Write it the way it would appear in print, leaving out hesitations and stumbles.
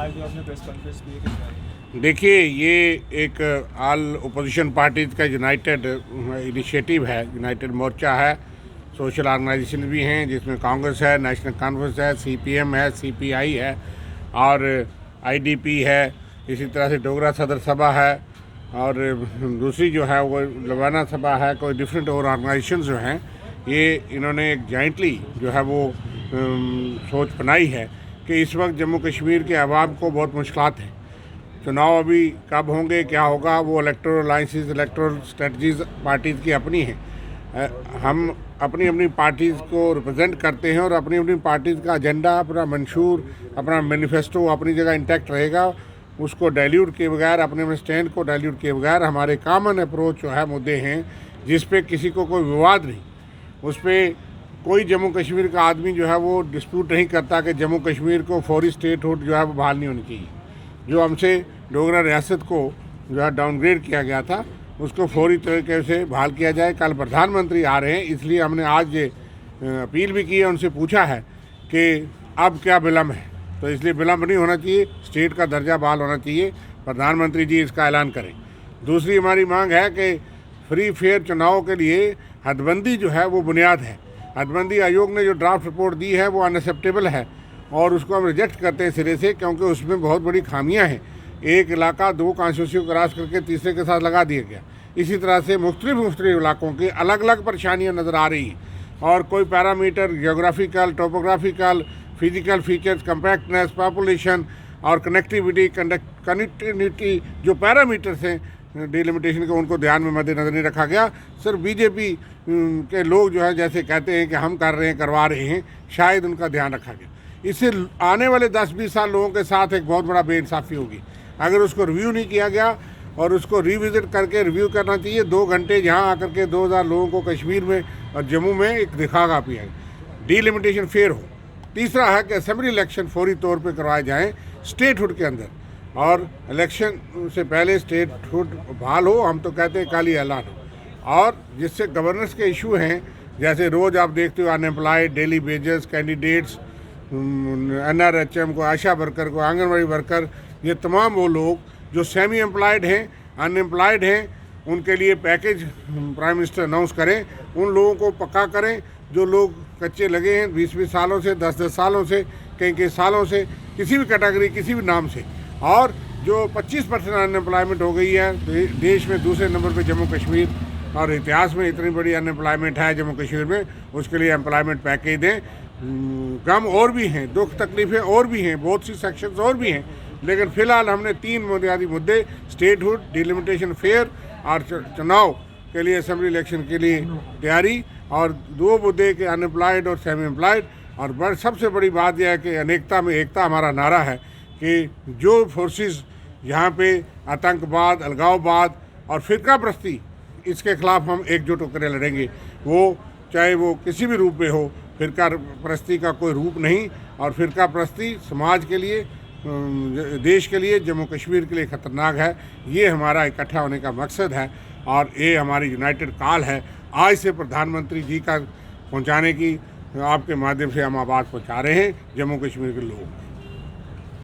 आज जो आपने प्रेस कॉन्फ्रेंस की है किस बारे में? देखिए, ये एक ऑल ओपोजिशन पार्टीज़ का यूनाइटेड इनिशिएटिव है, यूनाइटेड मोर्चा है, सोशल ऑर्गेनाइजेशन भी हैं जिसमें कांग्रेस है, नेशनल कॉन्फ्रेंस है, सीपीएम है, सीपीआई है और आईडीपी है, इसी तरह से डोगरा सदर सभा है और दूसरी जो है वो लवाना सभा है। कोई डिफरेंट और ऑर्गेनाइजेशन जो हैं ये इन्होंने एक जॉइंटली जो है वो सोच बनाई है कि इस वक्त जम्मू कश्मीर के अवाम को बहुत मुश्किलात हैं। चुनाव अभी कब होंगे, क्या होगा, वो electoral alliances, electoral strategies parties की अपनी हैं। हम अपनी अपनी पार्टीज़ को रिप्रेजेंट करते हैं और अपनी अपनी पार्टीज़ का एजेंडा, अपना मंशूर, अपना मैनिफेस्टो अपनी जगह इंटैक्ट रहेगा। उसको डाइल्यूट किए बगैर, अपने अपने स्टैंड को डाइल्यूट किए बगैर हमारे कॉमन अप्रोच जो है मुद्दे हैं जिस पे किसी को कोई विवाद नहीं, उस पर कोई जम्मू कश्मीर का आदमी जो है वो डिस्प्यूट नहीं करता कि जम्मू कश्मीर को फौरी स्टेटहुड जो है वो बहाल नहीं होनी चाहिए। जो हमसे डोगरा रियासत को जो है डाउनग्रेड किया गया था उसको फौरी तरीके से बहाल किया जाए। कल प्रधानमंत्री आ रहे हैं, इसलिए हमने आज ये अपील भी की है, उनसे पूछा है कि अब क्या विलम्ब है, तो इसलिए विलम्ब नहीं होना चाहिए, स्टेट का दर्जा बहाल होना चाहिए। प्रधानमंत्री जी इसका ऐलान करें। दूसरी हमारी मांग है कि फ्री फेयर चुनाव के लिए हदबंदी जो है वो बुनियाद है। हदबंदी आयोग ने जो ड्राफ्ट रिपोर्ट दी है वो अनएक्सेप्टेबल है और उसको हम रिजेक्ट करते हैं सिरे से, क्योंकि उसमें बहुत बड़ी खामियां हैं। एक इलाका दो कॉन्स्टिट्यूंसी को क्रॉस करके तीसरे के साथ लगा दिया गया। इसी तरह से मुख्तलिफ इलाकों की अलग अलग परेशानियाँ नज़र आ रही हैं और कोई parameter, geographical, topographical, physical features, compactness, population और कनेक्टिविटी जो पैरामीटर्स हैं डिलिमिटेशन के, उनको ध्यान में मद्देनजर नहीं रखा गया। सिर्फ बीजेपी के लोग जो है जैसे कहते हैं कि हम कर रहे हैं, करवा रहे हैं, शायद उनका ध्यान रखा गया। इससे आने वाले 10-20 साल लोगों के साथ एक बहुत बड़ा बेइंसाफ़ी होगी अगर उसको रिव्यू नहीं किया गया, और उसको रिविज़िट करके रिव्यू करना चाहिए। 2 घंटे यहाँ आकर के 2000 लोगों को कश्मीर में और जम्मू में एक दिखागा पिया, डिलिमिटेशन फेयर हो। तीसरा है कि असेंबली इलेक्शन फौरी तौर पे करवाए जाएं स्टेटहुड के अंदर, और इलेक्शन से पहले स्टेटहुड बहाल हो। हम तो कहते हैं कल ही ऐलान हो, और जिससे गवर्नेंस के इशू हैं जैसे रोज़ आप देखते हो unemployed, daily wages, candidates, NRHM को, आशा वर्कर को, आंगनबाड़ी वर्कर, ये तमाम वो लोग जो सेमी एम्प्लॉयड हैं, अनएम्प्लॉयड हैं, उनके लिए पैकेज प्राइम मिनिस्टर अनाउंस करें। उन लोगों को पक्का करें जो लोग कच्चे लगे हैं 20-20 सालों से, 10-10 सालों से, कई सालों से, किसी भी कैटेगरी, किसी भी नाम से, और जो 25% अनएम्प्लॉयमेंट हो गई है देश में दूसरे नंबर पे जम्मू कश्मीर, और इतिहास में इतनी बड़ी अनएम्प्लॉयमेंट है जम्मू कश्मीर में, उसके लिए एम्प्लॉयमेंट पैकेज दें। गम और भी हैं, दुख तकलीफ़ें और भी हैं, बहुत सी सेक्शंस और भी हैं, लेकिन फ़िलहाल हमने 3 बुनियादी मुद्दे, स्टेटहुड, डिलिमिटेशन फेयर और चुनाव के लिए, असेंबली इलेक्शन के लिए तैयारी, और 2 मुद्दे के अनएम्प्लॉयड और सेमी एम्प्लॉयड। और सबसे बड़ी बात यह है कि अनेकता में एकता हमारा नारा है कि जो फोर्सेस यहाँ पे आतंकवाद, अलगाववाद और फ़िरका परस्ती, इसके ख़िलाफ़ हम एकजुट होकर लड़ेंगे। वो चाहे वो किसी भी रूप में हो, फ़िरका परस्ती का कोई रूप नहीं, और फ़िरका परस्ती समाज के लिए, देश के लिए, जम्मू कश्मीर के लिए ख़तरनाक है। ये हमारा इकट्ठा होने का मकसद है और ये हमारी यूनाइटेड कॉल है। आज से प्रधानमंत्री जी का पहुंचाने की आपके माध्यम से हम आवाज़ पहुंचा रहे हैं जम्मू कश्मीर के लोग।